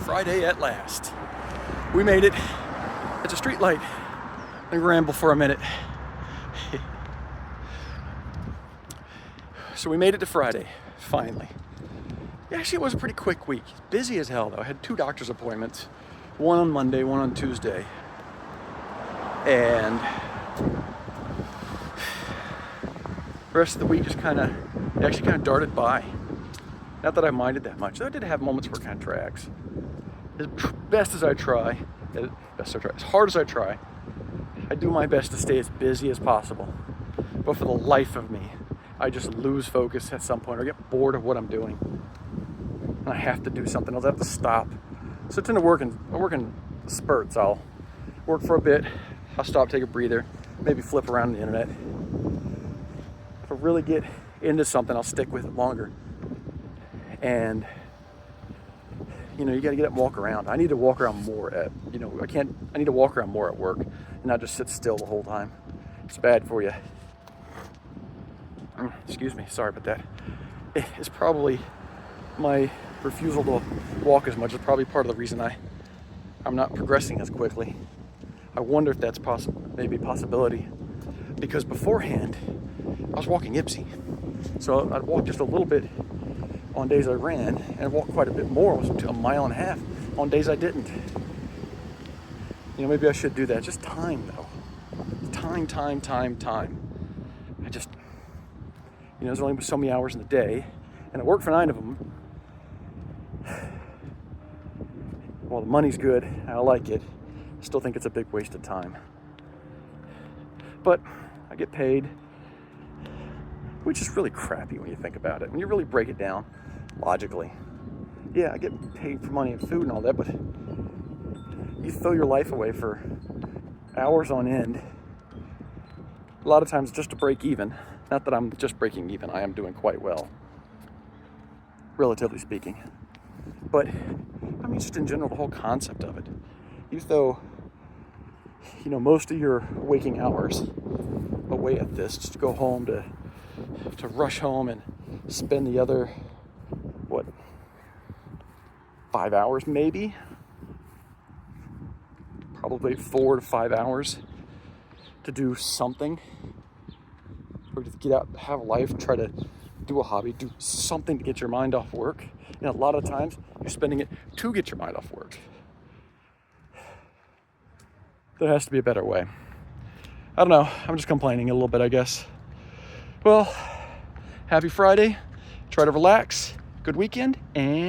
Friday at last. We made it. It's a streetlight. I'm gonna ramble for a minute. So we made it to Friday, finally. Actually, it was a pretty quick week. Busy as hell though. I had 2 doctor's appointments, one on Monday, one on Tuesday. And the rest of the week just kind of darted by. Not that I minded that much. Though I did have moments where it kind of drags. As best as I try, as hard as I try, I do my best to stay as busy as possible. But for the life of me, I just lose focus at some point or get bored of what I'm doing. And I have to do something else. I have to stop. So I tend to work in spurts. I'll work for a bit. I'll stop, take a breather, maybe flip around the internet. If I really get into something, I'll stick with it longer. And you got to get up and walk around. I need to walk around more I need to walk around more at work and not just sit still the whole time. It's bad for you. Excuse me, sorry about that. It's probably my refusal to walk as much is probably part of the reason I'm not progressing as quickly. I wonder if that's maybe a possibility. Because beforehand, I was walking Ipsy. So I'd walk just a little bit on days I ran, and I'd walk quite a bit more, almost to 1.5 miles on days I didn't. Maybe I should do that. Just time though. Time. I just, there's only so many hours in the day, and I work for 9 of them. Well, the money's good, and I like it. I still think it's a big waste of time. But I get paid, which is really crappy when you think about it. When you really break it down logically. Yeah, I get paid for money and food and all that, but you throw your life away for hours on end. A lot of times just to break even. Not that I'm just breaking even, I am doing quite well, relatively speaking. But, just in general, the whole concept of it. You throw, most of your waking hours away at this, just to go home, to rush home and spend the other, 5 hours maybe? Probably 4 to 5 hours to do something. Or to get out, have a life, try to do a hobby, do something to get your mind off work. And a lot of times, you're spending it to get your mind off work. There has to be a better way. I don't know, I'm just complaining a little bit, I guess. Well, happy Friday. Try to relax. Good weekend, and